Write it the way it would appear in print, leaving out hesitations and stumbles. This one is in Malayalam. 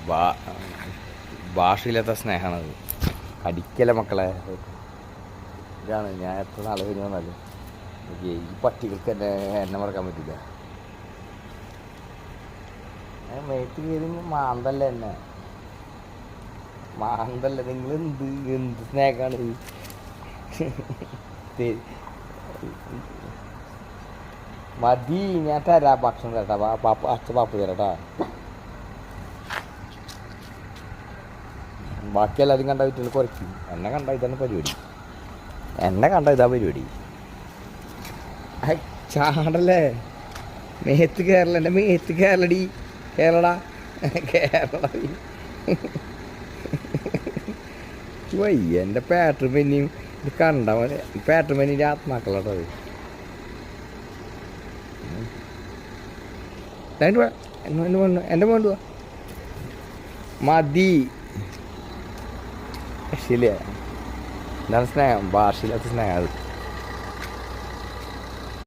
ഭാ ഭാഷയില്ലാത്ത സ്നേഹമാണത്. കടിക്കല മക്കളെ. ഇതാണ് ഞാൻ എത്ര നാൾ കഴിഞ്ഞു വന്നാലും എനിക്ക് ഈ പട്ടികൾക്ക് എന്നെ മറക്കാൻ പറ്റില്ല. മേത്ത് കയറി മാന്തല്ല എന്നെ, മാന്തല്ല. നിങ്ങൾ എന്ത് സ്നേഹമാണ് മതി. ഞാൻ തരാ, ഭക്ഷണം തരട്ടാ. അച്ഛ പാപ്പ് തരട്ടാ. ബാക്കി എല്ലാവരും കണ്ട വീട്ടിൽ കുറയ്ക്കും. എന്നെ കണ്ട ഇതാണ് പരിപാടി. എന്നെ കണ്ട ഇതാ പരിപാടി. ചാടല്ലേ, മേത്ത് കയറല. എൻ്റെ മേത്ത് കയറലടി. കേരള കേരള വയ്യ. എൻ്റെ പാറ്റർ പെന്നിയും ഇത് കണ്ട പോലെ. പാറ്റർ പെന്നിൻ്റെ ആത്മാക്കളാട്ടോ അത്. എൻ്റെ വേണ്ടുവാ മതി. ശരിയല്ലേ? എന്താണ് സ്നേഹം? ഭാഷയില്ലാത്ത സ്നേഹം അത്.